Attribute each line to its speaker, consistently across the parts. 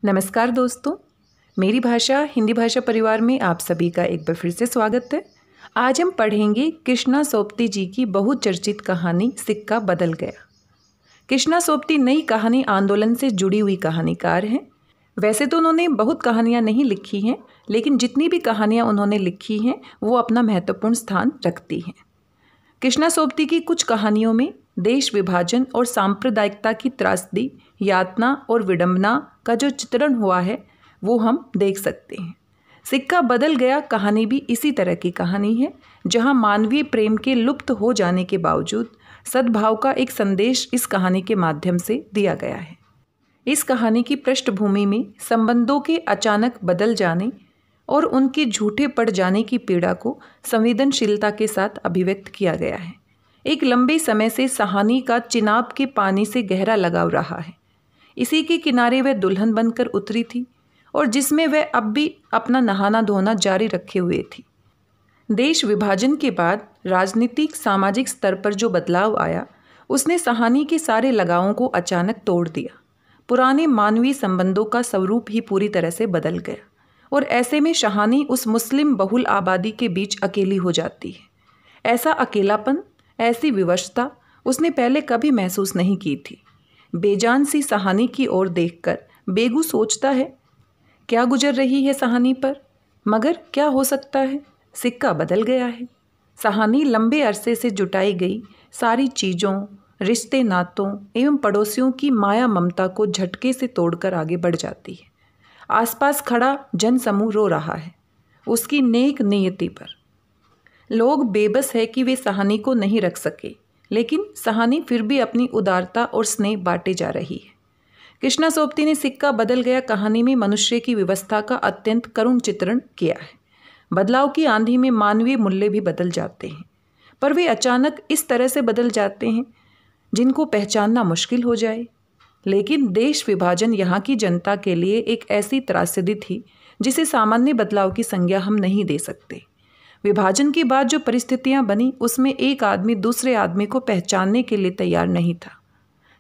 Speaker 1: नमस्कार दोस्तों, मेरी भाषा हिंदी भाषा परिवार में आप सभी का एक बार फिर से स्वागत है। आज हम पढ़ेंगे कृष्णा सोबती जी की बहुचर्चित कहानी सिक्का बदल गया। कृष्णा सोबती नई कहानी आंदोलन से जुड़ी हुई कहानीकार हैं। वैसे तो उन्होंने बहुत कहानियाँ नहीं लिखी हैं, लेकिन जितनी भी कहानियाँ उन्होंने लिखी हैं वो अपना महत्वपूर्ण स्थान रखती हैं। कृष्णा सोबती की कुछ कहानियों में देश विभाजन और सांप्रदायिकता की त्रासदी, यातना और विडंबना का जो चित्रण हुआ है वो हम देख सकते हैं। सिक्का बदल गया कहानी भी इसी तरह की कहानी है, जहां मानवीय प्रेम के लुप्त हो जाने के बावजूद सद्भाव का एक संदेश इस कहानी के माध्यम से दिया गया है। इस कहानी की पृष्ठभूमि में संबंधों के अचानक बदल जाने और उनके झूठे पड़ जाने की पीड़ा को संवेदनशीलता के साथ अभिव्यक्त किया गया है। एक लंबे समय से सहानी का चिनाब के पानी से गहरा लगाव रहा है। इसी के किनारे वह दुल्हन बनकर उतरी थी और जिसमें वह अब भी अपना नहाना धोना जारी रखे हुए थी। देश विभाजन के बाद राजनीतिक सामाजिक स्तर पर जो बदलाव आया उसने सहानी के सारे लगावों को अचानक तोड़ दिया। पुराने मानवीय संबंधों का स्वरूप ही पूरी तरह से बदल गया और ऐसे में सहानी उस मुस्लिम बहुल आबादी के बीच अकेली हो जाती है। ऐसा अकेलापन, ऐसी विवशता उसने पहले कभी महसूस नहीं की थी। बेजान सी सहानी की ओर देखकर बेगू सोचता है, क्या गुजर रही है सहानी पर? मगर क्या हो सकता है, सिक्का बदल गया है। सहानी लंबे अरसे से जुटाई गई सारी चीज़ों, रिश्ते नातों एवं पड़ोसियों की माया ममता को झटके से तोड़कर आगे बढ़ जाती है। आसपास खड़ा जन समूह रो रहा है उसकी नेक नियति पर। लोग बेबस है कि वे सहानी को नहीं रख सके, लेकिन सहानी फिर भी अपनी उदारता और स्नेह बांटे जा रही है। कृष्णा सोबती ने सिक्का बदल गया कहानी में मनुष्य की व्यवस्था का अत्यंत करुण चित्रण किया है। बदलाव की आंधी में मानवीय मूल्य भी बदल जाते हैं, पर वे अचानक इस तरह से बदल जाते हैं जिनको पहचानना मुश्किल हो जाए। लेकिन देश विभाजन यहाँ की जनता के लिए एक ऐसी त्रासदी थी जिसे सामान्य बदलाव की संज्ञा हम नहीं दे सकते। विभाजन के बाद जो परिस्थितियां बनी उसमें एक आदमी दूसरे आदमी को पहचानने के लिए तैयार नहीं था।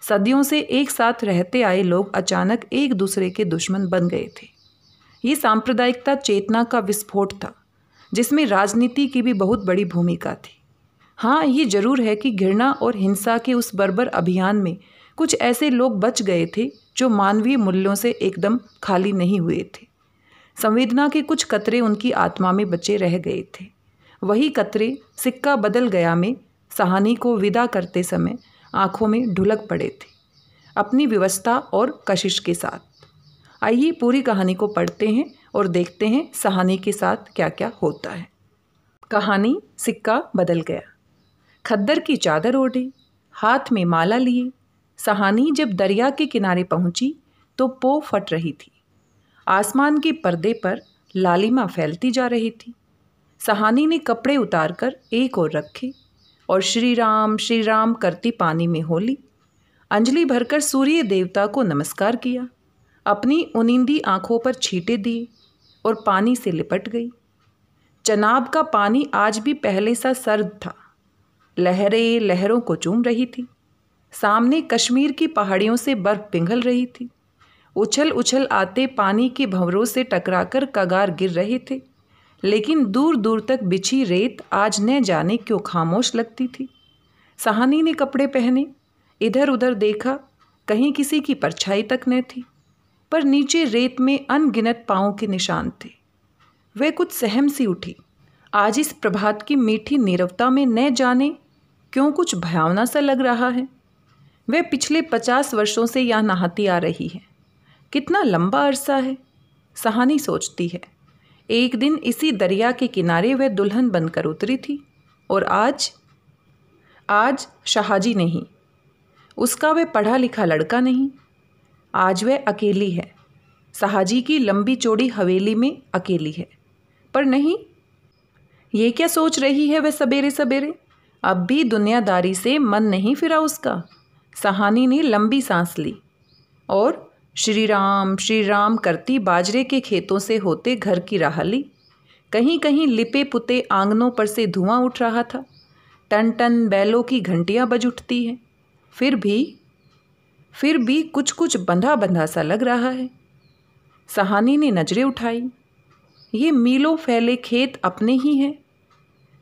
Speaker 1: सदियों से एक साथ रहते आए लोग अचानक एक दूसरे के दुश्मन बन गए थे। ये सांप्रदायिकता चेतना का विस्फोट था जिसमें राजनीति की भी बहुत बड़ी भूमिका थी। हाँ, ये जरूर है कि घृणा और हिंसा के उस बर्बर अभियान में कुछ ऐसे लोग बच गए थे जो मानवीय मूल्यों से एकदम खाली नहीं हुए थे। संवेदना के कुछ कतरे उनकी आत्मा में बचे रह गए थे। वही कतरे सिक्का बदल गया में सहानी को विदा करते समय आंखों में ढुलक पड़े थे, अपनी व्यवस्था और कशिश के साथ। आइए पूरी कहानी को पढ़ते हैं और देखते हैं सहानी के साथ क्या क्या होता है। कहानी सिक्का बदल गया। खद्दर की चादर ओढ़े, हाथ में माला लिए सहानी जब दरिया के किनारे पहुंची तो पो फट रही थी। आसमान के पर्दे पर लालिमा फैलती जा रही थी। सहानी ने कपड़े उतारकर एक ओर रखे और श्री राम करती पानी में हो ली। अंजलि भरकर सूर्य देवता को नमस्कार किया, अपनी उनिंदी आंखों पर छींटे दिए और पानी से लिपट गई। चनाब का पानी आज भी पहले सा सर्द था। लहरें लहरों को चूम रही थी। सामने कश्मीर की पहाड़ियों से बर्फ पिघल रही थी। उछल उछल आते पानी के भंवरों से टकराकर कगार गिर रहे थे, लेकिन दूर दूर तक बिछी रेत आज न जाने क्यों खामोश लगती थी। सहानी ने कपड़े पहने, इधर उधर देखा, कहीं किसी की परछाई तक न थी, पर नीचे रेत में अनगिनत पाँवों के निशान थे। वह कुछ सहम सी उठी। आज इस प्रभात की मीठी नीरवता में न जाने क्यों कुछ भयावना सा लग रहा है। वह पिछले 50 वर्षों से यहाँ नहाती आ रही है। कितना लंबा अरसा है, सहानी सोचती है। एक दिन इसी दरिया के किनारे वह दुल्हन बनकर उतरी थी और आज शाहाजी नहीं, उसका वह पढ़ा लिखा लड़का नहीं। आज वह अकेली है, शाहाजी की लंबी चौड़ी हवेली में अकेली है। पर नहीं, ये क्या सोच रही है वह सवेरे सवेरे? अब भी दुनियादारी से मन नहीं फिरा उसका। सहानी ने लंबी सांस ली और श्री राम करती बाजरे के खेतों से होते घर की राह ली। कहीं कहीं लिपे पुते आंगनों पर से धुआं उठ रहा था। टन टन बैलों की घंटियां बज उठती हैं। फिर भी कुछ कुछ बंधा बंधा सा लग रहा है। सहानी ने नजरें उठाई। ये मीलों फैले खेत अपने ही हैं।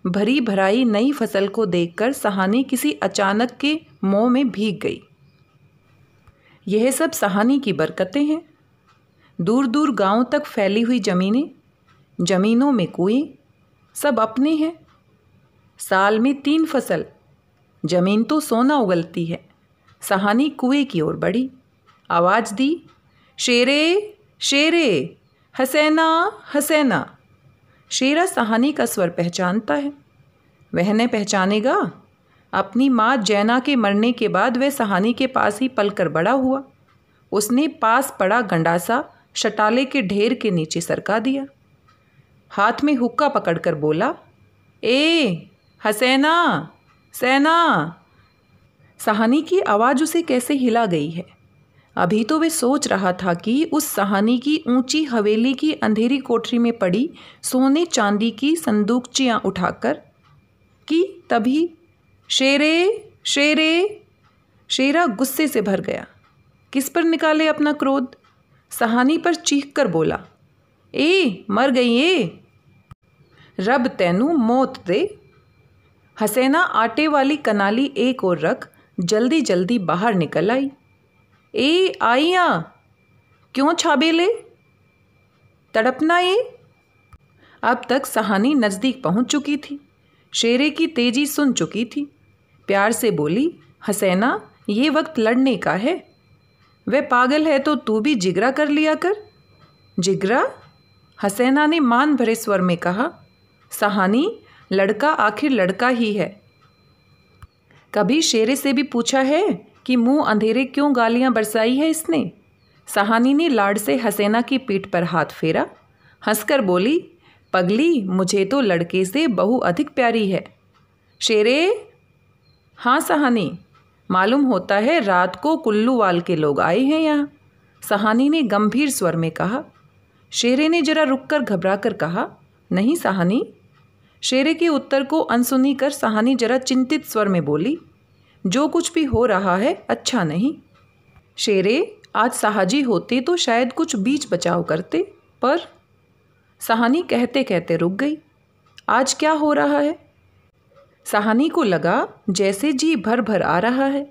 Speaker 1: भरी भराई नई फसल को देखकर सहानी किसी अचानक के मोह में भीग गई। यह सब सहानी की बरकतें हैं। दूर दूर गांव तक फैली हुई जमीनें, जमीनों में कुएं, सब अपने हैं। साल में 3 फसल, जमीन तो सोना उगलती है। सहानी कुएं की ओर बढ़ी, आवाज दी, शेरे शेरे, हसैना हसैना। शेरा सहानी का स्वर पहचानता है। वह न पहचानेगा? अपनी माँ जैना के मरने के बाद वह सहानी के पास ही पलकर बड़ा हुआ। उसने पास पड़ा गंडासा शटाले के ढेर के नीचे सरका दिया। हाथ में हुक्का पकड़कर बोला, ए हसैना सैना। सहानी की आवाज़ उसे कैसे हिला गई है। अभी तो वे सोच रहा था कि उस सहानी की ऊंची हवेली की अंधेरी कोठरी में पड़ी सोने चांदी की संदूकचियाँ उठाकर, कि तभी शेरे शेरे। शेरा गुस्से से भर गया। किस पर निकाले अपना क्रोध? सहानी पर चीख कर बोला, ए मर गई ए, रब तैनू मौत दे। हसैना आटे वाली कनाली एक ओर रख जल्दी जल्दी बाहर निकल आई। ए आइया, क्यों छाबेले, तड़पना ये। अब तक सहानी नज़दीक पहुंच चुकी थी। शेरे की तेजी सुन चुकी थी। प्यार से बोली, हसैना ये वक्त लड़ने का है। वह पागल है तो तू भी जिगरा कर लिया कर। जिगरा? हसैना ने मान भरे स्वर में कहा। सहानी, लड़का आखिर लड़का ही है। कभी शेरे से भी पूछा है कि मुंह अंधेरे क्यों गालियां बरसाई है इसने? सहानी ने लाड से हसैना की पीठ पर हाथ फेरा, हंसकर बोली, पगली, मुझे तो लड़के से बहू अधिक प्यारी है। शेरे? हाँ सहानी, मालूम होता है रात को कुल्लूवाल के लोग आए हैं यहाँ, सहानी ने गंभीर स्वर में कहा। शेरे ने जरा रुककर घबरा कर कहा, नहीं सहानी। शेरे के उत्तर को अनसुनी कर सहानी जरा चिंतित स्वर में बोली, जो कुछ भी हो रहा है अच्छा नहीं। शेरे, आज साहजी होते तो शायद कुछ बीच बचाव करते, पर। सहानी कहते कहते रुक गई। आज क्या हो रहा है? सहानी को लगा जैसे जी भर भर आ रहा है।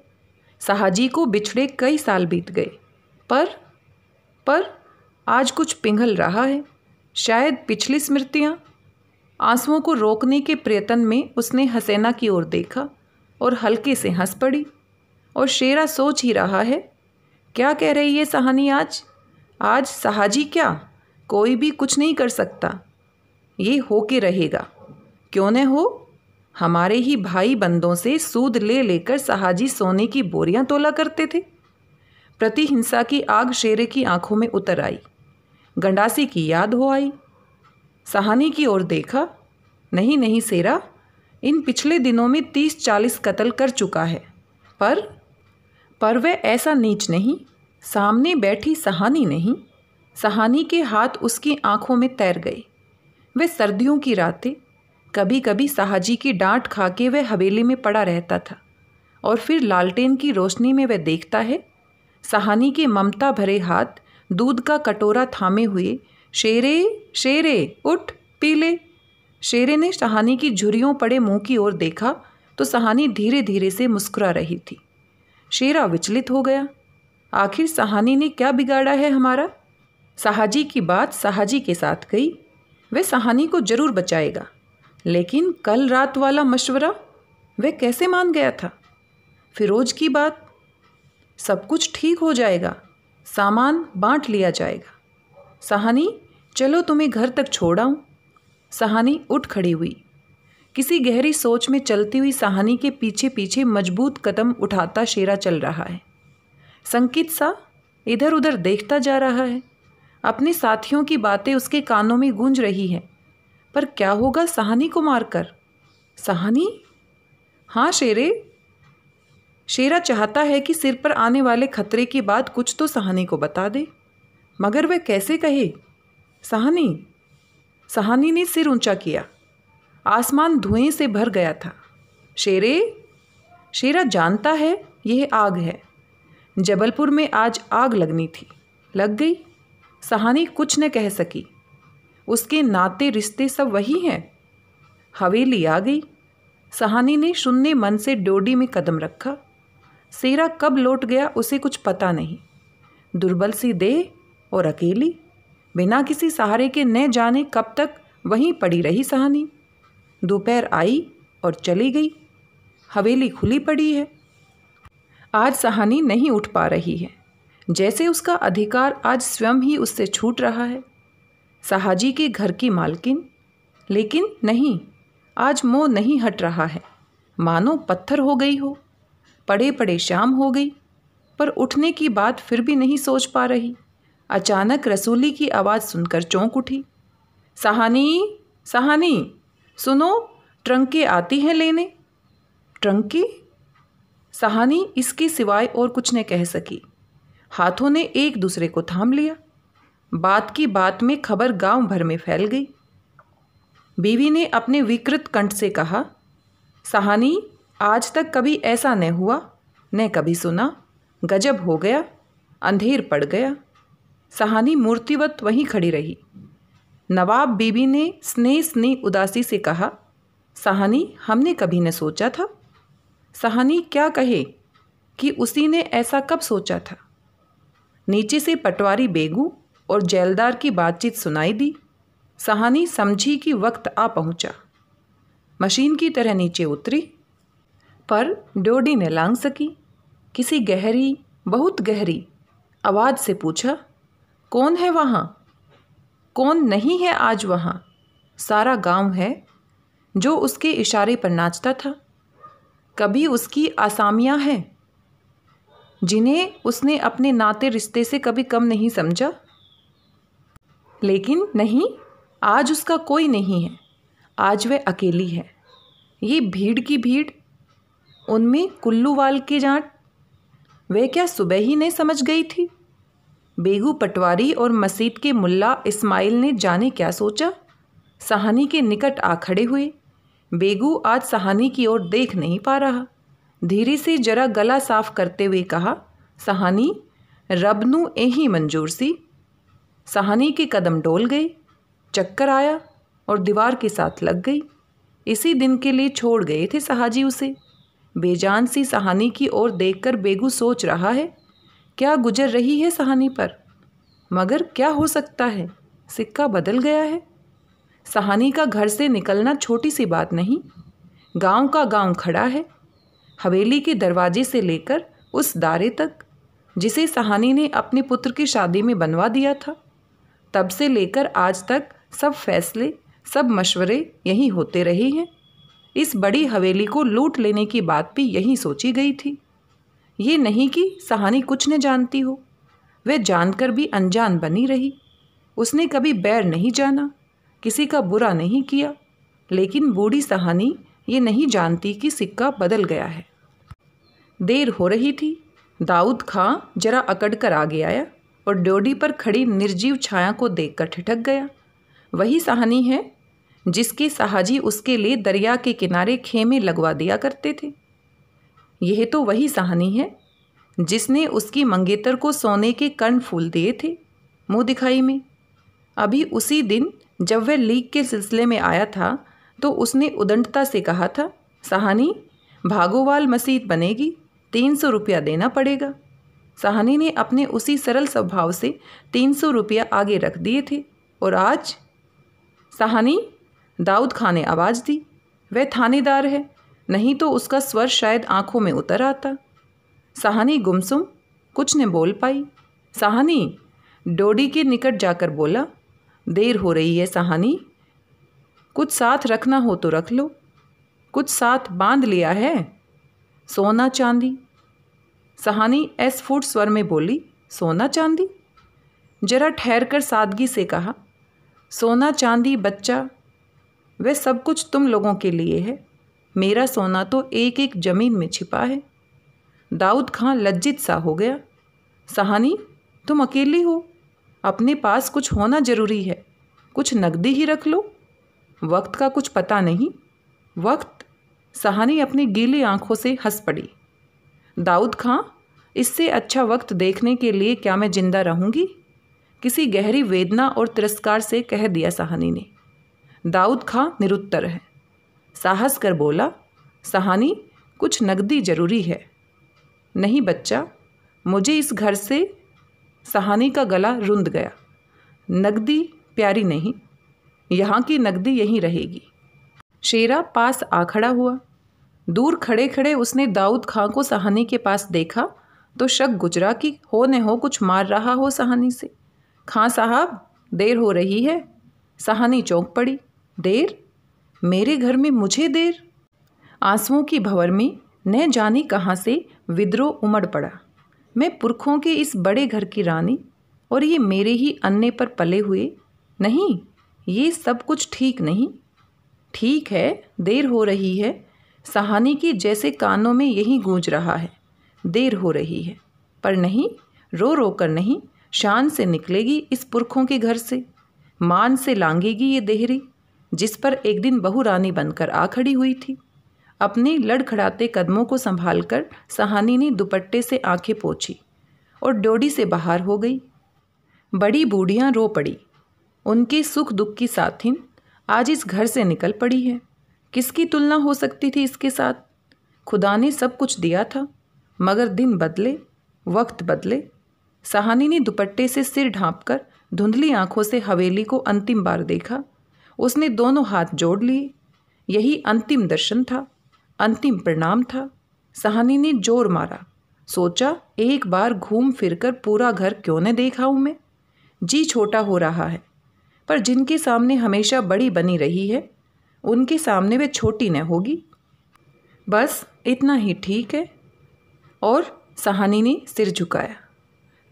Speaker 1: साहजी को बिछड़े कई साल बीत गए, पर आज कुछ पिघल रहा है, शायद पिछली स्मृतियाँ। आंसुओं को रोकने के प्रयत्न में उसने हसैना की ओर देखा और हल्के से हंस पड़ी। और शेरा सोच ही रहा है, क्या कह रही है सहानी आज? आज साहजी क्या, कोई भी कुछ नहीं कर सकता। ये हो के रहेगा। क्यों न हो? हमारे ही भाई बंदों से सूद ले लेकर साहजी सोने की बोरियां तोला करते थे। प्रतिहिंसा की आग शेरे की आंखों में उतर आई। गंडासी की याद हो आई। सहानी की ओर देखा। नहीं नहीं शेरा, इन पिछले दिनों में 30-40 कत्ल कर चुका है, पर वह ऐसा नीच नहीं। सामने बैठी सहानी नहीं। सहानी के हाथ उसकी आंखों में तैर गए। वे सर्दियों की रातें, कभी कभी साहजी की डांट खा के वह हवेली में पड़ा रहता था और फिर लालटेन की रोशनी में वह देखता है सहानी के ममता भरे हाथ दूध का कटोरा थामे हुए। शेरे शेरे, उठ पी ले। शेरे ने सहानी की झुर्रियों पड़े मुंह की ओर देखा तो सहानी धीरे धीरे से मुस्कुरा रही थी। शेरा विचलित हो गया। आखिर सहानी ने क्या बिगाड़ा है हमारा? साहजी की बात साहजी के साथ गई। वह सहानी को जरूर बचाएगा, लेकिन कल रात वाला मशवरा वह कैसे मान गया था? फिरोज की बात, सब कुछ ठीक हो जाएगा, सामान बांट लिया जाएगा। सहानी, चलो तुम्हें घर तक छोड़ आऊं। सहानी उठ खड़ी हुई। किसी गहरी सोच में चलती हुई सहानी के पीछे पीछे मजबूत कदम उठाता शेरा चल रहा है। संकित सा इधर उधर देखता जा रहा है। अपने साथियों की बातें उसके कानों में गूंज रही हैं, पर क्या होगा सहानी को मारकर? सहानी? हाँ शेरे। शेरा चाहता है कि सिर पर आने वाले खतरे की बात कुछ तो सहानी को बता दे, मगर वह कैसे कहे? सहानी? सहानी ने सिर ऊंचा किया। आसमान धुएं से भर गया था। शेरे? शेरा जानता है यह आग है। जबलपुर में आज आग लगनी थी, लग गई। सहानी कुछ न कह सकी। उसके नाते रिश्ते सब वही हैं। हवेली आ गई। सहानी ने शून्य मन से डोडी में कदम रखा। सेरा कब लौट गया उसे कुछ पता नहीं। दुर्बल सी देह और अकेली, बिना किसी सहारे के न जाने कब तक वहीं पड़ी रही सहानी। दोपहर आई और चली गई। हवेली खुली पड़ी है। आज सहानी नहीं उठ पा रही है, जैसे उसका अधिकार आज स्वयं ही उससे छूट रहा है। साहाजी के घर की मालकिन, लेकिन नहीं, आज मोह नहीं हट रहा है, मानो पत्थर हो गई हो। पड़े पड़े शाम हो गई, पर उठने की बात फिर भी नहीं सोच पा रही। अचानक रसूली की आवाज़ सुनकर चौंक उठी। सहानी, सहानी, सुनो, ट्रंके आती हैं लेने। ट्रंके? सहानी इसके सिवाय और कुछ न कह सकी। हाथों ने एक दूसरे को थाम लिया। बात की बात में खबर गांव भर में फैल गई। बीवी ने अपने विकृत कंठ से कहा, सहानी, आज तक कभी ऐसा न हुआ, न कभी सुना। गजब हो गया, अंधेर पड़ गया। सहानी मूर्तिवत वहीं खड़ी रही। नवाब बीबी ने स्नेह स्नेह उदासी से कहा, सहानी, हमने कभी न सोचा था। सहानी क्या कहे कि उसी ने ऐसा कब सोचा था। नीचे से पटवारी बेगू और जेलदार की बातचीत सुनाई दी। सहानी समझी कि वक्त आ पहुंचा। मशीन की तरह नीचे उतरी, पर डोडी ने लांग सकी। किसी गहरी, बहुत गहरी आवाज़ से पूछा, कौन है वहाँ? कौन नहीं है आज वहाँ? सारा गांव है, जो उसके इशारे पर नाचता था। कभी उसकी आसामियाँ हैं, जिन्हें उसने अपने नाते रिश्ते से कभी कम नहीं समझा। लेकिन नहीं, आज उसका कोई नहीं है। आज वह अकेली है। ये भीड़ की भीड़, उनमें कुल्लूवाल की जाट, वह क्या सुबह ही नहीं समझ गई थी? बेगू पटवारी और मस्जिद के मुल्ला इस्माइल ने जाने क्या सोचा, सहानी के निकट आ खड़े हुए। बेगू आज सहानी की ओर देख नहीं पा रहा। धीरे से जरा गला साफ करते हुए कहा, सहानी, रब नू यही मंजूर सी। सहानी के कदम डोल गए, चक्कर आया और दीवार के साथ लग गई। इसी दिन के लिए छोड़ गए थे सहाजी उसे। बेजान सी सहानी की ओर देखकर बेगू सोच रहा है, क्या गुजर रही है सहानी पर। मगर क्या हो सकता है, सिक्का बदल गया है। सहानी का घर से निकलना छोटी सी बात नहीं। गांव का गांव खड़ा है। हवेली के दरवाजे से लेकर उस दारे तक, जिसे सहानी ने अपने पुत्र की शादी में बनवा दिया था, तब से लेकर आज तक सब फैसले, सब मशवरे यहीं होते रहे हैं। इस बड़ी हवेली को लूट लेने की बात भी यहीं सोची गई थी। ये नहीं कि सहानी कुछ न जानती हो, वह जानकर भी अनजान बनी रही। उसने कभी बैर नहीं जाना, किसी का बुरा नहीं किया। लेकिन बूढ़ी सहानी ये नहीं जानती कि सिक्का बदल गया है। देर हो रही थी। दाऊद खां जरा अकड़ कर आगे आया और डोडी पर खड़ी निर्जीव छाया को देखकर ठिठक गया। वही सहानी है जिसके साहाजी उसके लिए दरिया के किनारे खेमे लगवा दिया करते थे। यह तो वही सहानी है जिसने उसकी मंगेतर को सोने के कर्ण फूल दिए थे मुँह दिखाई में। अभी उसी दिन जब वह लीक के सिलसिले में आया था तो उसने उदंडता से कहा था, सहानी, भागोवाल मस्जिद बनेगी, 300 रुपया देना पड़ेगा। सहानी ने अपने उसी सरल स्वभाव से 300 रुपया आगे रख दिए थे। और आज सहानी, दाऊद खां ने आवाज़ दी। वह थानेदार है, नहीं तो उसका स्वर शायद आंखों में उतर आता। सहानी गुमसुम कुछ न बोल पाई। सहानी डोडी के निकट जाकर बोला, देर हो रही है सहानी, कुछ साथ रखना हो तो रख लो। कुछ साथ बांध लिया है? सोना चांदी? सहानी अस्फुट स्वर में बोली, सोना चांदी? जरा ठहर कर सादगी से कहा, सोना चांदी बच्चा, वह सब कुछ तुम लोगों के लिए है। मेरा सोना तो एक एक जमीन में छिपा है। दाऊद खां लज्जित सा हो गया। सहानी, तुम अकेली हो, अपने पास कुछ होना जरूरी है। कुछ नकदी ही रख लो। वक्त का कुछ पता नहीं। वक्त? सहानी अपनी गीली आंखों से हंस पड़ी। दाऊद खां, इससे अच्छा वक्त देखने के लिए क्या मैं जिंदा रहूंगी? किसी गहरी वेदना और तिरस्कार से कह दिया सहानी ने। दाऊद खां निरुत्तर है। साहस कर बोला, सहानी कुछ नकदी जरूरी है। नहीं बच्चा, मुझे इस घर से। सहानी का गला रुंध गया। नकदी प्यारी नहीं, यहाँ की नकदी यहीं रहेगी। शेरा पास आ खड़ा हुआ। दूर खड़े खड़े उसने दाऊद खां को सहानी के पास देखा तो शक गुजरा कि हो न हो कुछ मार रहा हो सहानी से। खां साहब, देर हो रही है। सहानी चौंक पड़ी। देर? मेरे घर में मुझे देर? आंसुओं की भंवर में न जानी कहाँ से विद्रोह उमड़ पड़ा। मैं पुरखों के इस बड़े घर की रानी और ये मेरे ही अन्ने पर पले हुए। नहीं, ये सब कुछ ठीक नहीं। ठीक है, देर हो रही है। सहानी की जैसे कानों में यही गूंज रहा है, देर हो रही है। पर नहीं, रो रो कर नहीं, शान से निकलेगी इस पुरखों के घर से। मान से लांघेगी ये देहरी जिस पर एक दिन बहू रानी बनकर आ खड़ी हुई थी। अपने लड़खड़ाते कदमों को संभालकर सहानी ने दुपट्टे से आंखें पोंछी और डोडी से बाहर हो गई। बड़ी बूढ़ियाँ रो पड़ी। उनके सुख दुख की साथिन आज इस घर से निकल पड़ी है। किसकी तुलना हो सकती थी इसके साथ? खुदा ने सब कुछ दिया था, मगर दिन बदले, वक्त बदले। सहानी ने दुपट्टे से सिर ढांपकर धुंधली आंखों से हवेली को अंतिम बार देखा। उसने दोनों हाथ जोड़ लिए। यही अंतिम दर्शन था, अंतिम प्रणाम था। सहानी ने जोर मारा। सोचा, एक बार घूम फिरकर पूरा घर क्यों न देख आऊं मैं। जी छोटा हो रहा है, पर जिनके सामने हमेशा बड़ी बनी रही है उनके सामने वे छोटी न होगी। बस इतना ही ठीक है। और सहानी ने सिर झुकाया।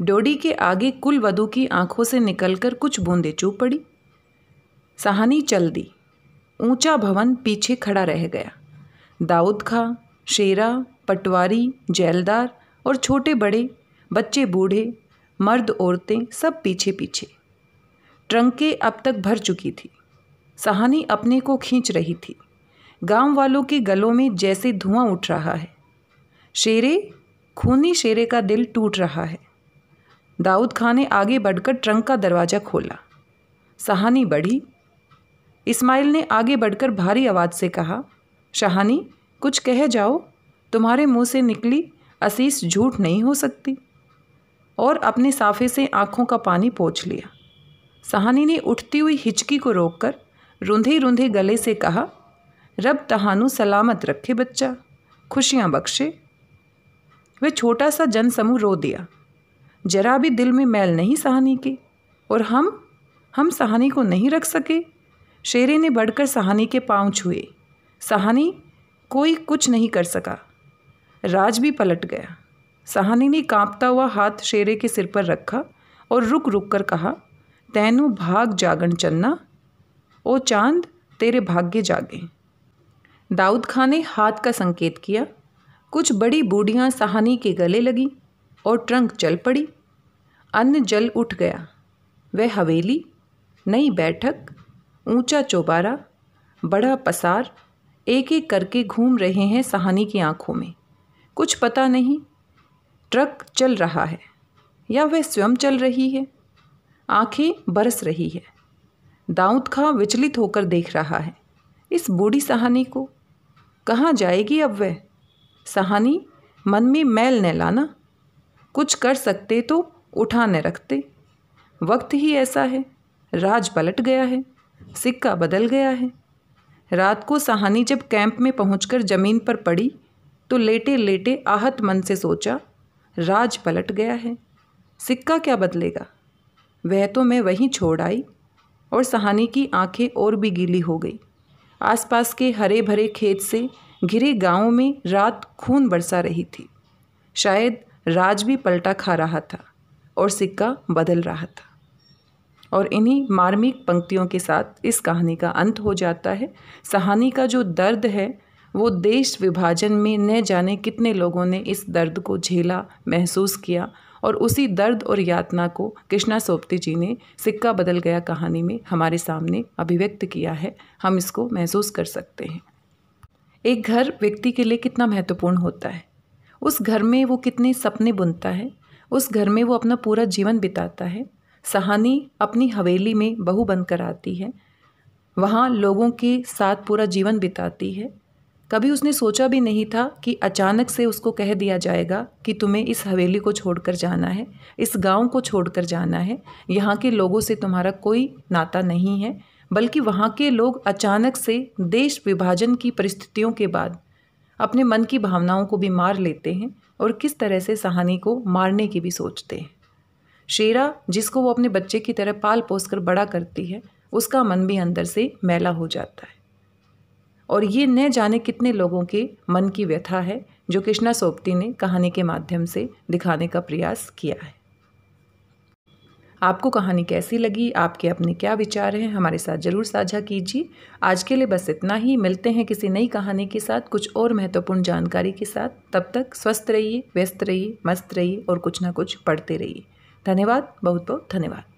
Speaker 1: डोडी के आगे कुल वधू की आंखों से निकलकर कुछ बूंदें चूप पड़ी। सहानी चल दी। ऊंचा भवन पीछे खड़ा रह गया। दाऊद खां, शेरा, पटवारी, जेलदार और छोटे बड़े, बच्चे बूढ़े, मर्द औरतें सब पीछे पीछे। ट्रंकें अब तक भर चुकी थी। सहानी अपने को खींच रही थी। गांव वालों के गलों में जैसे धुआं उठ रहा है। शेरे, खूनी शेरे का दिल टूट रहा है। दाऊद खां ने आगे बढ़कर ट्रंक का दरवाज़ा खोला। सहानी बढ़ी। इस्माइल ने आगे बढ़कर भारी आवाज़ से कहा, शहानी कुछ कह जाओ, तुम्हारे मुंह से निकली असीस झूठ नहीं हो सकती। और अपने साफे से आंखों का पानी पोंछ लिया। सहानी ने उठती हुई हिचकी को रोककर रूंधे रूंधे गले से कहा, रब तहानु सलामत रखे बच्चा, खुशियाँ बख्शे। वह छोटा सा जनसमूह रो दिया। जरा भी दिल में मैल नहीं सहानी के। और हम सहानी को नहीं रख सके। शेरे ने बढ़कर सहानी के पांव छुए। सहानी कोई कुछ नहीं कर सका। राज भी पलट गया। सहानी ने कांपता हुआ हाथ शेरे के सिर पर रखा और रुक रुक कर कहा, तैनू भाग जागन चन्ना, ओ चांद तेरे भाग्य जागे। दाऊद खां ने हाथ का संकेत किया। कुछ बड़ी बूढ़ियां सहानी के गले लगी और ट्रंक चल पड़ी। अन्न जल उठ गया। वह हवेली, नई बैठक, ऊंचा चौबारा, बड़ा पसार एक एक करके घूम रहे हैं सहानी की आंखों में। कुछ पता नहीं ट्रक चल रहा है या वह स्वयं चल रही है। आंखें बरस रही है। दाऊद खां विचलित होकर देख रहा है इस बूढ़ी सहानी को। कहाँ जाएगी अब वह? सहानी, मन में मैल न लाना। कुछ कर सकते तो उठा न रखते। वक्त ही ऐसा है। राज पलट गया है, सिक्का बदल गया है। रात को सहानी जब कैंप में पहुंचकर जमीन पर पड़ी तो लेटे लेटे आहत मन से सोचा, राज पलट गया है, सिक्का क्या बदलेगा। वह तो मैं वहीं छोड़ आई। और सहानी की आंखें और भी गीली हो गई। आसपास के हरे भरे खेत से घिरे गांवों में रात खून बरसा रही थी। शायद राज भी पलटा खा रहा था और सिक्का बदल रहा था। और इन्हीं मार्मिक पंक्तियों के साथ इस कहानी का अंत हो जाता है। सहानी का जो दर्द है वो देश विभाजन में न जाने कितने लोगों ने इस दर्द को झेला, महसूस किया और उसी दर्द और यातना को कृष्णा सोपती जी ने सिक्का बदल गया कहानी में हमारे सामने अभिव्यक्त किया है। हम इसको महसूस कर सकते हैं। एक घर व्यक्ति के लिए कितना महत्वपूर्ण होता है। उस घर में वो कितने सपने बुनता है, उस घर में वो अपना पूरा जीवन बिताता है। सहानी अपनी हवेली में बहू बनकर आती है, वहाँ लोगों के साथ पूरा जीवन बिताती है। कभी उसने सोचा भी नहीं था कि अचानक से उसको कह दिया जाएगा कि तुम्हें इस हवेली को छोड़कर जाना है, इस गांव को छोड़कर जाना है, यहाँ के लोगों से तुम्हारा कोई नाता नहीं है। बल्कि वहाँ के लोग अचानक से देश विभाजन की परिस्थितियों के बाद अपने मन की भावनाओं को भी मार लेते हैं और किस तरह से सहानी को मारने की भी सोचते हैं। शेरा, जिसको वो अपने बच्चे की तरह पाल पोस कर बड़ा करती है, उसका मन भी अंदर से मैला हो जाता है। और ये न जाने कितने लोगों के मन की व्यथा है जो कृष्णा सोबती ने कहानी के माध्यम से दिखाने का प्रयास किया है। आपको कहानी कैसी लगी, आपके अपने क्या विचार हैं, हमारे साथ ज़रूर साझा कीजिए। आज के लिए बस इतना ही। मिलते हैं किसी नई कहानी के साथ, कुछ और महत्वपूर्ण जानकारी के साथ। तब तक स्वस्थ रहिए, व्यस्त रहिए, मस्त रहिए और कुछ ना कुछ पढ़ते रहिए। धन्यवाद, बहुत बहुत धन्यवाद।